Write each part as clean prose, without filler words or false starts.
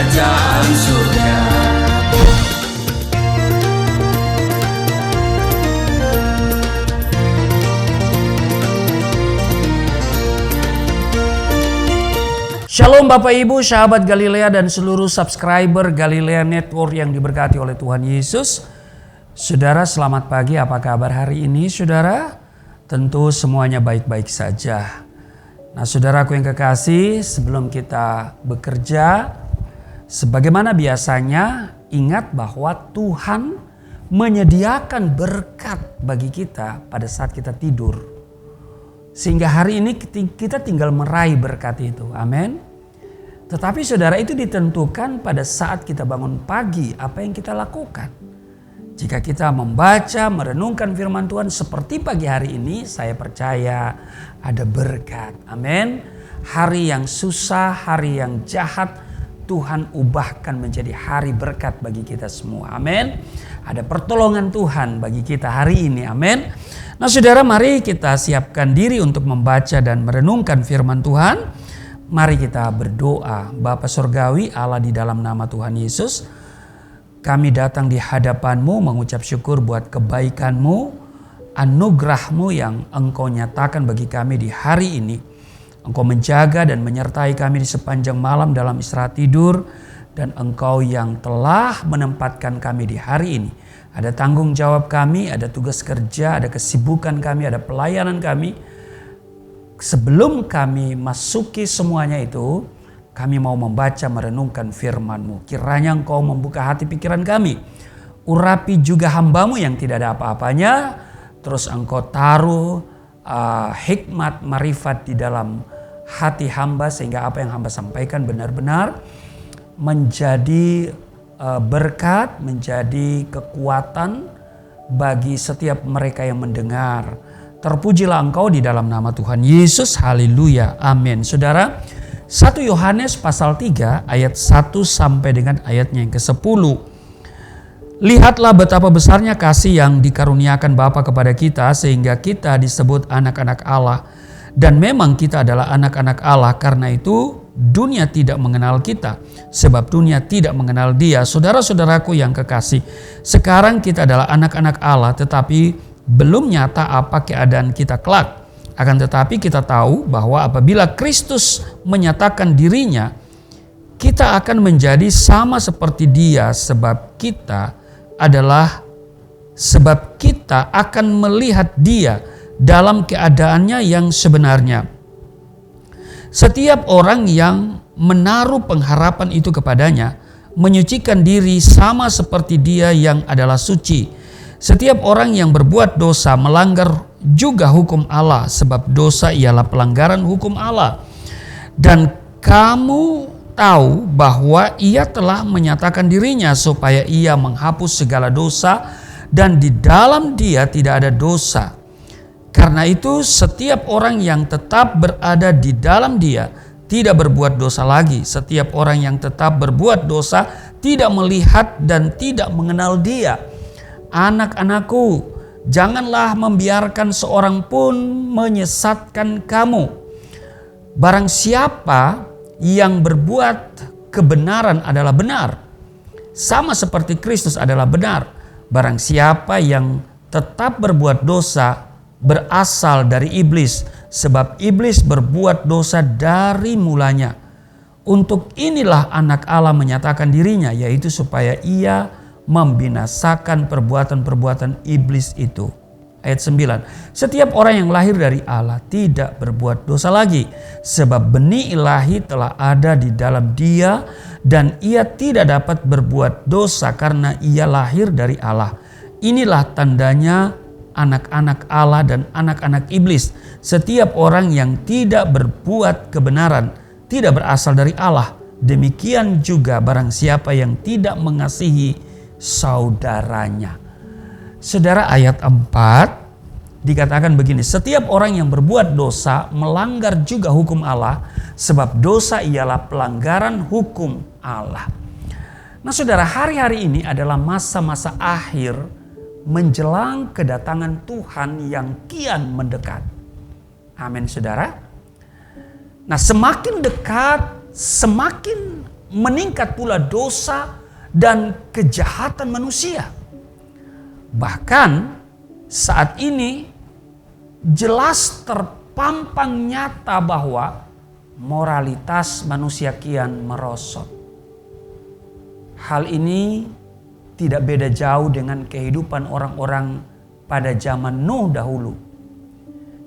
kerajaan surga. Shalom Bapak Ibu, sahabat Galilea dan seluruh subscriber Galilea Network yang diberkati oleh Tuhan Yesus. Saudara, selamat pagi, apa kabar hari ini saudara? Tentu semuanya baik-baik saja. Nah saudaraku yang kekasih, sebelum kita bekerja, sebagaimana biasanya ingat bahwa Tuhan menyediakan berkat bagi kita pada saat kita tidur. Sehingga hari ini kita tinggal meraih berkat itu. Amin. Tetapi saudara, itu ditentukan pada saat kita bangun pagi, apa yang kita lakukan. Jika kita membaca, merenungkan firman Tuhan seperti pagi hari ini, saya percaya ada berkat. Amin. Hari yang susah, hari yang jahat, Tuhan ubahkan menjadi hari berkat bagi kita semua. Amin. Ada pertolongan Tuhan bagi kita hari ini. Amin. Nah saudara, mari kita siapkan diri untuk membaca dan merenungkan firman Tuhan. Mari kita berdoa. Bapa Surgawi, Allah di dalam nama Tuhan Yesus, kami datang di hadapan-Mu mengucap syukur buat kebaikan-Mu, anugerah-Mu yang Engkau nyatakan bagi kami di hari ini. Engkau menjaga dan menyertai kami di sepanjang malam dalam istirahat tidur, dan Engkau yang telah menempatkan kami di hari ini. Ada tanggung jawab kami, ada tugas kerja, ada kesibukan kami, ada pelayanan kami. Sebelum kami masuki semuanya itu, kami mau membaca merenungkan firman-Mu. Kiranya Engkau membuka hati pikiran kami. Urapi juga hamba-Mu yang tidak ada apa-apanya. Terus Engkau taruh hikmat, marifat di dalam hati hamba, sehingga apa yang hamba sampaikan benar-benar menjadi berkat, menjadi kekuatan bagi setiap mereka yang mendengar. Terpujilah Engkau di dalam nama Tuhan Yesus. Haleluya. Amin. Saudara, 1 Yohanes pasal 3 ayat 1 sampai dengan ayatnya yang ke-10. Lihatlah betapa besarnya kasih yang dikaruniakan Bapa kepada kita, sehingga kita disebut anak-anak Allah. Dan memang kita adalah anak-anak Allah, karena itu dunia tidak mengenal kita, sebab dunia tidak mengenal Dia. Saudara-saudaraku yang kekasih, sekarang kita adalah anak-anak Allah, tetapi belum nyata apa keadaan kita kelak. Akan tetapi kita tahu bahwa apabila Kristus menyatakan dirinya, kita akan menjadi sama seperti Dia, sebab kita akan melihat Dia dalam keadaannya yang sebenarnya. Setiap orang yang menaruh pengharapan itu kepadanya menyucikan diri sama seperti Dia yang adalah suci. Setiap orang yang berbuat dosa melanggar juga hukum Allah, sebab dosa ialah pelanggaran hukum Allah. Dan kamu tahu bahwa Ia telah menyatakan dirinya supaya Ia menghapus segala dosa, dan di dalam Dia tidak ada dosa. Karena itu setiap orang yang tetap berada di dalam Dia tidak berbuat dosa lagi. Setiap orang yang tetap berbuat dosa tidak melihat dan tidak mengenal Dia. Anak-anakku, janganlah membiarkan seorang pun menyesatkan kamu. Barang siapa yang berbuat kebenaran adalah benar, sama seperti Kristus adalah benar. Barang siapa yang tetap berbuat dosa berasal dari iblis, sebab iblis berbuat dosa dari mulanya. Untuk inilah anak Allah menyatakan dirinya, yaitu supaya Ia membinasakan perbuatan-perbuatan iblis itu. Ayat 9. Setiap orang yang lahir dari Allah tidak berbuat dosa lagi, sebab benih ilahi telah ada di dalam dia, dan ia tidak dapat berbuat dosa karena ia lahir dari Allah. Inilah tandanya anak-anak Allah dan anak-anak iblis. Setiap orang yang tidak berbuat kebenaran tidak berasal dari Allah. Demikian juga barang siapa yang tidak mengasihi saudaranya. Saudara, ayat 4 dikatakan begini, setiap orang yang berbuat dosa melanggar juga hukum Allah, sebab dosa ialah pelanggaran hukum Allah. Nah saudara, hari-hari ini adalah masa-masa akhir menjelang kedatangan Tuhan yang kian mendekat. Amin saudara. Nah semakin dekat, semakin meningkat pula dosa dan kejahatan manusia. Bahkan saat ini jelas terpampang nyata bahwa moralitas manusia kian merosot. Hal ini tidak beda jauh dengan kehidupan orang-orang pada zaman Nuh dahulu.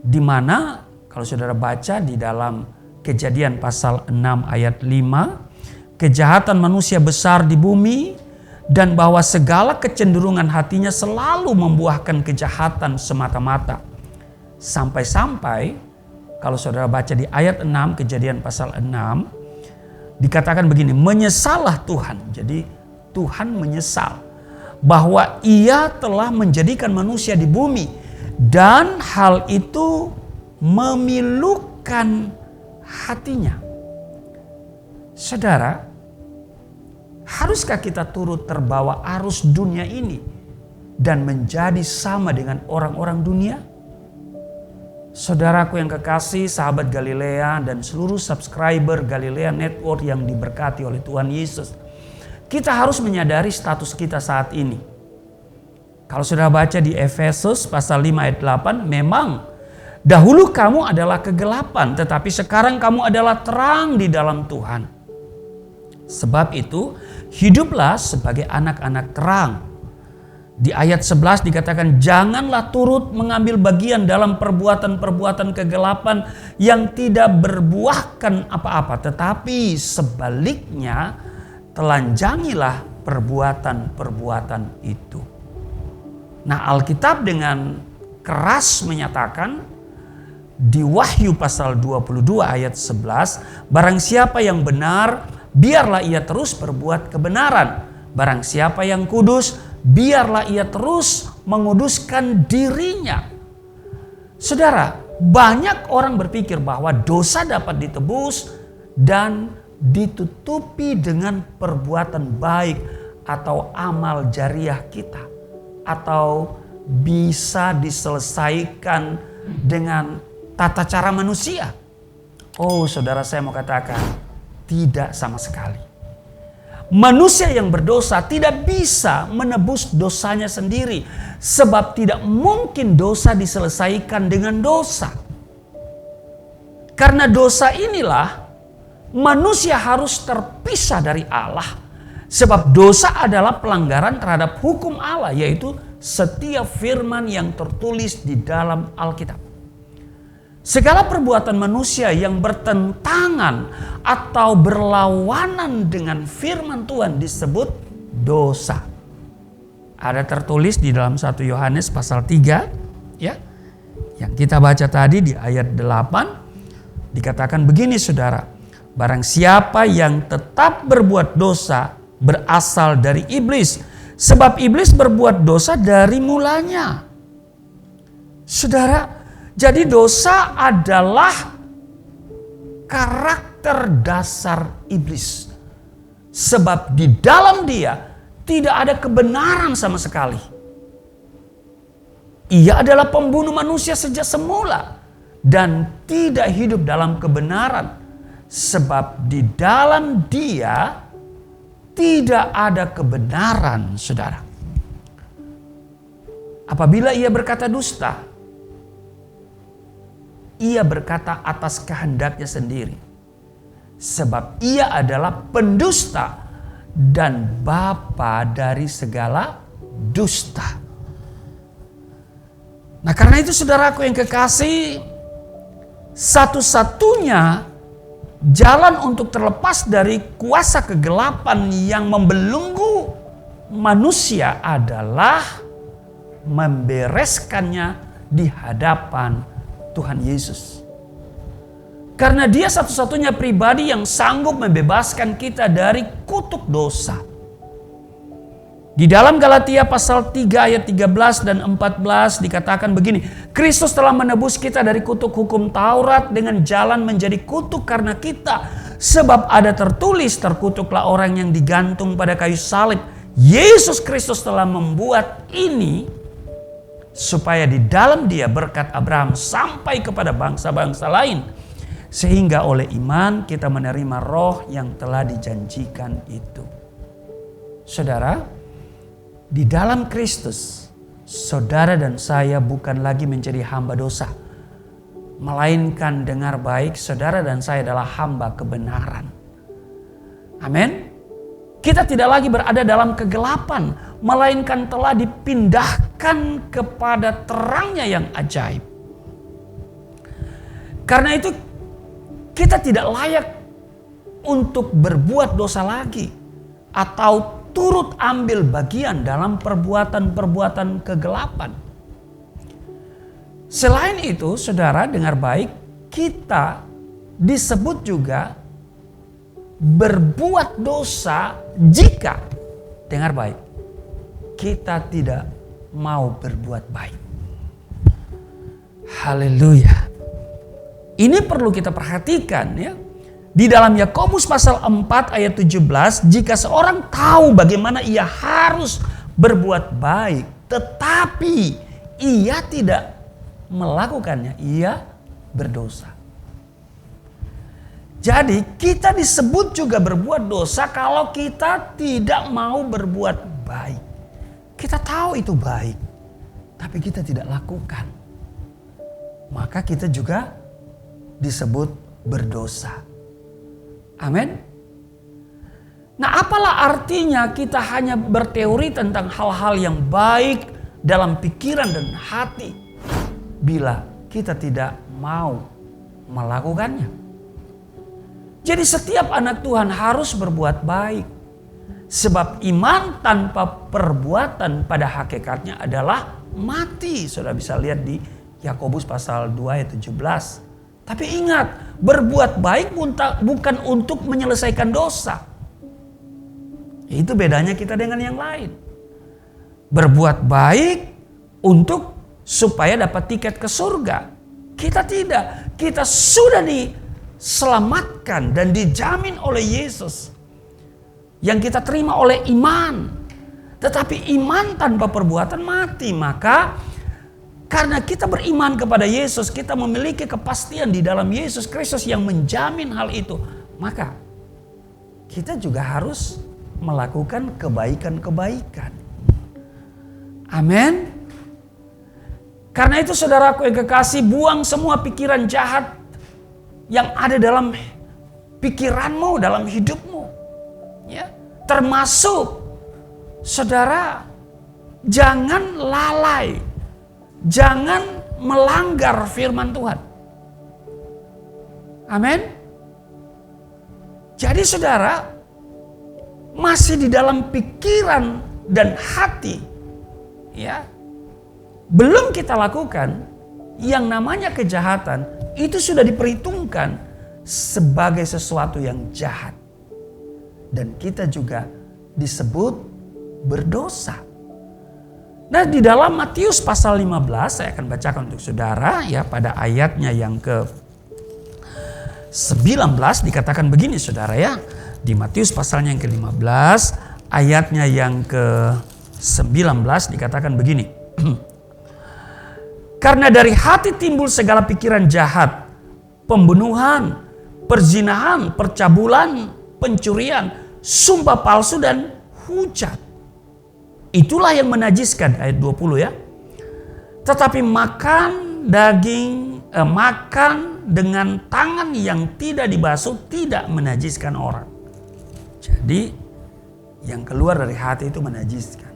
Di mana kalau saudara baca di dalam Kejadian pasal 6 ayat 5, kejahatan manusia besar di bumi dan bahwa segala kecenderungan hatinya selalu membuahkan kejahatan semata-mata. Sampai-sampai kalau saudara baca di ayat 6 Kejadian pasal 6 dikatakan begini, menyesallah Tuhan. Jadi Tuhan menyesal bahwa ia telah menjadikan manusia di bumi dan hal itu memilukan hatinya. Saudara, haruskah kita turut terbawa arus dunia ini dan menjadi sama dengan orang-orang dunia? Saudaraku yang kekasih, sahabat Galilea dan seluruh subscriber Galilea Network yang diberkati oleh Tuhan Yesus, kita harus menyadari status kita saat ini. Kalau sudah baca di Efesus pasal 5 ayat 8, memang dahulu kamu adalah kegelapan, tetapi sekarang kamu adalah terang di dalam Tuhan. Sebab itu, hiduplah sebagai anak-anak terang. Di ayat 11 dikatakan, janganlah turut mengambil bagian dalam perbuatan-perbuatan kegelapan yang tidak berbuahkan apa-apa, tetapi sebaliknya telanjangilah perbuatan-perbuatan itu. Nah, Alkitab dengan keras menyatakan di Wahyu pasal 22 ayat 11, barang siapa yang benar, biarlah ia terus berbuat kebenaran. Barang siapa yang kudus, biarlah ia terus menguduskan dirinya. Saudara, banyak orang berpikir bahwa dosa dapat ditebus dan ditutupi dengan perbuatan baik atau amal jariah kita, atau bisa diselesaikan dengan tata cara manusia. Oh saudara, saya mau katakan tidak sama sekali. Manusia yang berdosa tidak bisa menebus dosanya sendiri, sebab tidak mungkin dosa diselesaikan dengan dosa. Karena dosa inilah manusia harus terpisah dari Allah, sebab dosa adalah pelanggaran terhadap hukum Allah, yaitu setiap firman yang tertulis di dalam Alkitab. Segala perbuatan manusia yang bertentangan atau berlawanan dengan firman Tuhan disebut dosa. Ada tertulis di dalam 1 Yohanes pasal 3, ya. Yang kita baca tadi di ayat 8 dikatakan begini saudara, barang siapa yang tetap berbuat dosa berasal dari iblis, sebab iblis berbuat dosa dari mulanya. Saudara, jadi dosa adalah karakter dasar iblis. Sebab di dalam dia tidak ada kebenaran sama sekali. Ia adalah pembunuh manusia sejak semula dan tidak hidup dalam kebenaran. Sebab di dalam dia tidak ada kebenaran, saudara. Apabila ia berkata dusta, ia berkata atas kehendaknya sendiri, sebab ia adalah pendusta dan bapa dari segala dusta. Nah, karena itu saudaraku yang kekasih, satu-satunya jalan untuk terlepas dari kuasa kegelapan yang membelenggu manusia adalah membereskannya di hadapan Tuhan Yesus. Karena dia satu-satunya pribadi yang sanggup membebaskan kita dari kutuk dosa. Di dalam Galatia pasal 3 ayat 13 dan 14 dikatakan begini, Kristus telah menebus kita dari kutuk hukum Taurat dengan jalan menjadi kutuk karena kita. Sebab ada tertulis, terkutuklah orang yang digantung pada kayu salib. Yesus Kristus telah membuat ini supaya di dalam dia berkat Abraham sampai kepada bangsa-bangsa lain. Sehingga oleh iman kita menerima roh yang telah dijanjikan itu. Saudara, di dalam Kristus, saudara dan saya bukan lagi menjadi hamba dosa. Melainkan dengar baik, saudara dan saya adalah hamba kebenaran. Amin. Kita tidak lagi berada dalam kegelapan, melainkan telah dipindahkan kepada terangnya yang ajaib. Karena itu kita tidak layak untuk berbuat dosa lagi atau turut ambil bagian dalam perbuatan-perbuatan kegelapan. Selain itu, saudara dengar baik, kita disebut juga berbuat dosa jika, dengar baik, kita tidak mau berbuat baik. Haleluya. Ini perlu kita perhatikan ya. Di dalam Yakobus pasal 4 ayat 17, jika seorang tahu bagaimana ia harus berbuat baik, tetapi ia tidak melakukannya, ia berdosa. Jadi kita disebut juga berbuat dosa kalau kita tidak mau berbuat baik. Kita tahu itu baik, tapi kita tidak lakukan. Maka kita juga disebut berdosa. Amin. Nah, apalah artinya kita hanya berteori tentang hal-hal yang baik dalam pikiran dan hati bila kita tidak mau melakukannya. Jadi setiap anak Tuhan harus berbuat baik. Sebab iman tanpa perbuatan pada hakikatnya adalah mati. Sudah bisa lihat di Yakobus pasal 2 ayat 17. Tapi ingat, berbuat baik bukan untuk menyelesaikan dosa. Itu bedanya kita dengan yang lain. Berbuat baik untuk supaya dapat tiket ke surga. Kita tidak. Kita sudah diselamatkan dan dijamin oleh Yesus. Yang kita terima oleh iman. Tetapi iman tanpa perbuatan mati. Maka karena kita beriman kepada Yesus, kita memiliki kepastian di dalam Yesus Kristus yang menjamin hal itu. Maka kita juga harus melakukan kebaikan-kebaikan. Amin. Karena itu saudaraku yang kekasih, buang semua pikiran jahat yang ada dalam pikiranmu, dalam hidupmu. Ya, termasuk saudara jangan lalai. Jangan melanggar firman Tuhan. Amin. Jadi saudara, masih di dalam pikiran dan hati, ya, belum kita lakukan yang namanya kejahatan, itu sudah diperhitungkan sebagai sesuatu yang jahat. Dan kita juga disebut berdosa. Nah, di dalam Matius pasal 15, saya akan bacakan untuk saudara ya, pada ayatnya yang ke-19 dikatakan begini saudara ya. Di Matius pasalnya yang ke-15 ayatnya yang ke-19 dikatakan begini. Karena dari hati timbul segala pikiran jahat, pembunuhan, perzinahan, percabulan, pencurian, sumpah palsu dan hujat. Itulah yang menajiskan, ayat 20 ya. Tetapi makan dengan tangan yang tidak dibasuh tidak menajiskan orang. Jadi yang keluar dari hati itu menajiskan.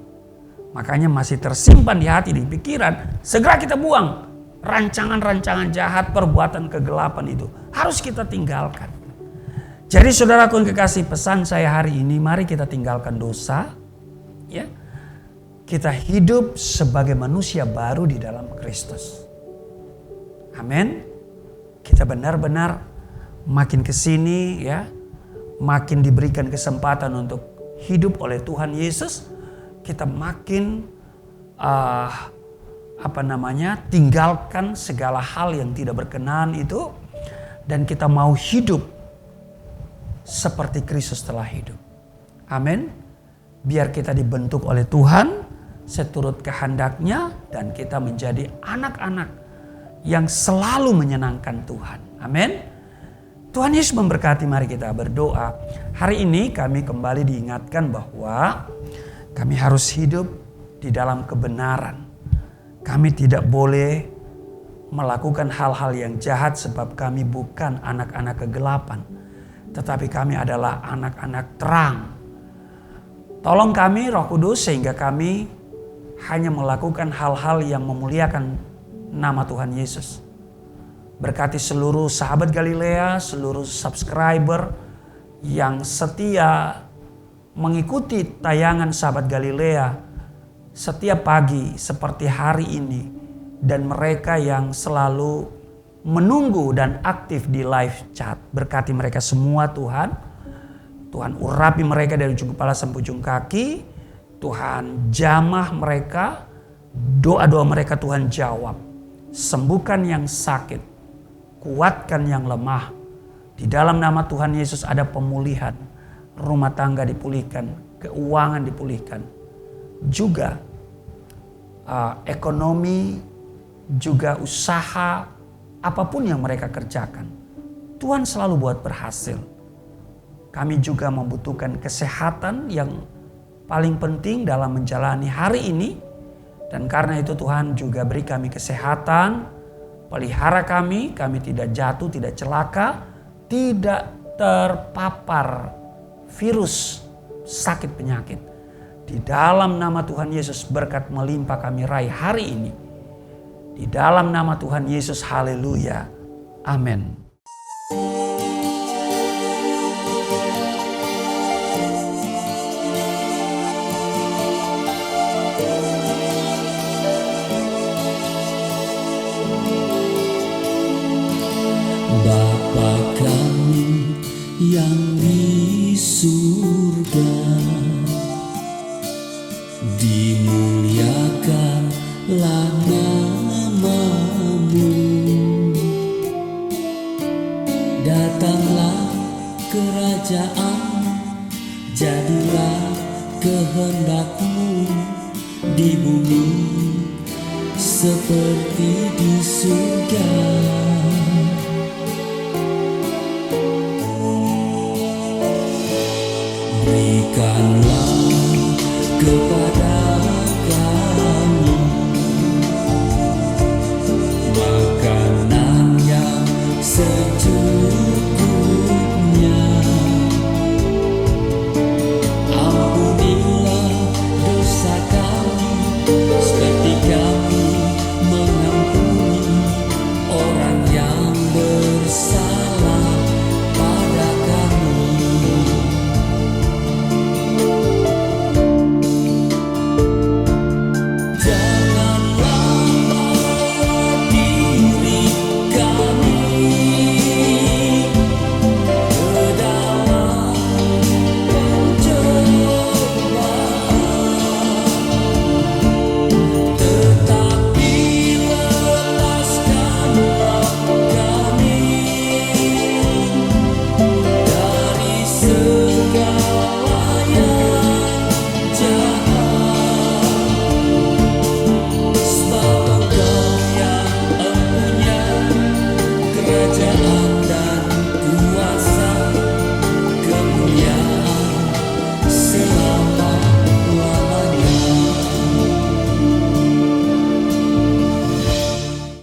Makanya masih tersimpan di hati, di pikiran, segera kita buang. Rancangan-rancangan jahat, perbuatan kegelapan itu harus kita tinggalkan. Jadi saudaraku yang kekasih, pesan saya hari ini, mari kita tinggalkan dosa. Ya. Kita hidup sebagai manusia baru di dalam Kristus. Amin. Kita benar-benar makin kesini ya, makin diberikan kesempatan untuk hidup oleh Tuhan Yesus. Kita makin tinggalkan segala hal yang tidak berkenan itu, dan kita mau hidup seperti Kristus telah hidup. Amin. Biar kita dibentuk oleh Tuhan seturut kehendaknya, dan kita menjadi anak-anak yang selalu menyenangkan Tuhan. Amin. Tuhan Yesus memberkati, mari kita berdoa. Hari ini kami kembali diingatkan bahwa kami harus hidup di dalam kebenaran. Kami tidak boleh melakukan hal-hal yang jahat sebab kami bukan anak-anak kegelapan, tetapi kami adalah anak-anak terang. Tolong kami Roh Kudus sehingga kami hanya melakukan hal-hal yang memuliakan nama Tuhan Yesus. Berkati seluruh sahabat Galilea, seluruh subscriber yang setia mengikuti tayangan sahabat Galilea setiap pagi seperti hari ini. Dan mereka yang selalu menunggu dan aktif di live chat. Berkati mereka semua Tuhan. Tuhan urapi mereka dari ujung kepala sampai ujung kaki. Tuhan jamah mereka. Doa-doa mereka Tuhan jawab. Sembuhkan yang sakit. Kuatkan yang lemah. Di dalam nama Tuhan Yesus ada pemulihan. Rumah tangga dipulihkan. Keuangan dipulihkan. Juga ekonomi, juga usaha, apapun yang mereka kerjakan. Tuhan selalu buat berhasil. Kami juga membutuhkan kesehatan yang paling penting dalam menjalani hari ini. Dan karena itu Tuhan juga beri kami kesehatan, pelihara kami tidak jatuh, tidak celaka, tidak terpapar virus, sakit penyakit. Di dalam nama Tuhan Yesus berkat melimpah kami raih hari ini. Di dalam nama Tuhan Yesus, haleluya. Amin. Bapa kami yang di surga, dimuliakanlah nama-Mu. Datanglah kerajaan, jadilah kehendak-Mu di bumi seperti di surga. Berikanlah kepada kami